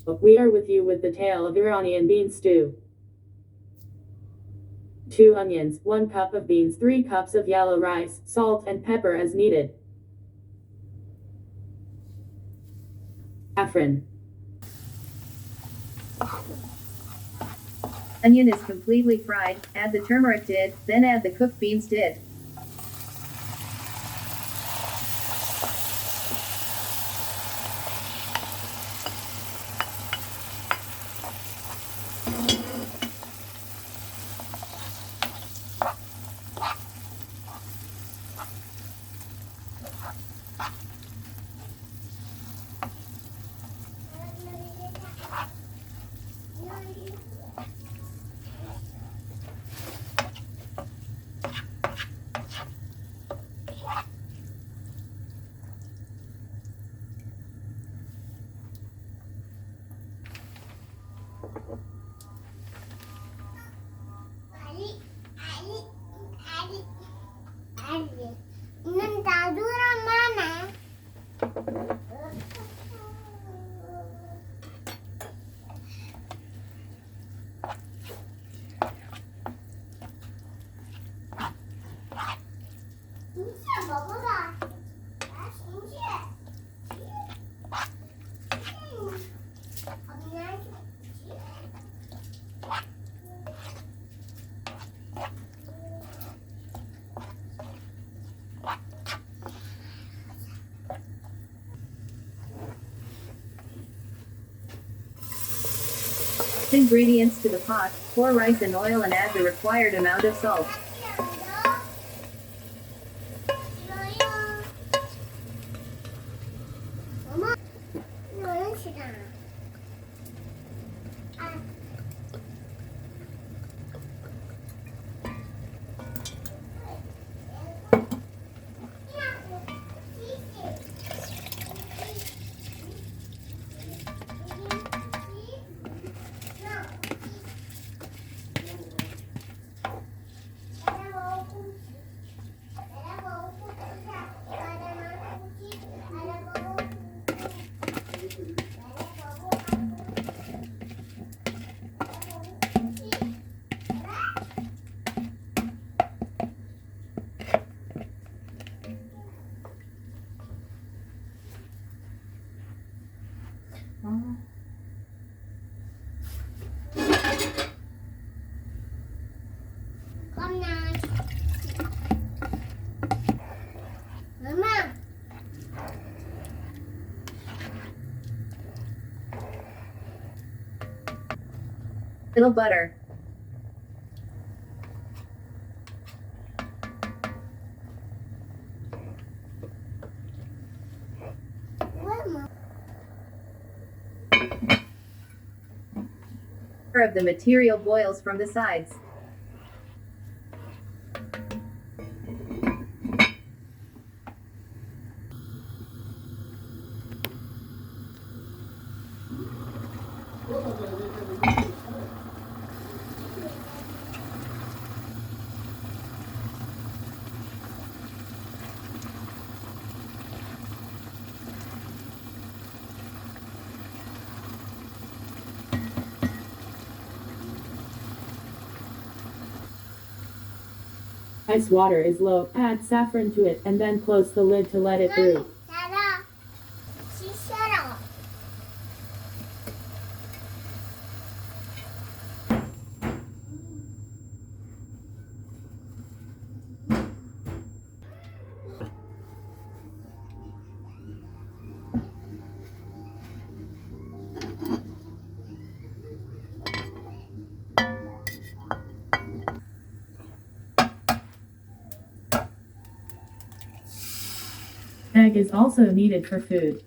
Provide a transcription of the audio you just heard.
We are with you with the tale of Iranian bean stew. 2 onions, 1 cup of beans, 3 cups of yellow rice, salt and pepper as needed. Saffron. Onion is completely fried, add the turmeric did, then add the cooked beans did. Ingredients to the pot, pour rice and oil and add the required amount of salt. Little butter. Of the material boils from the sides. Ice water is low, add saffron to it and then close the lid to let it brew. Egg is also needed for food.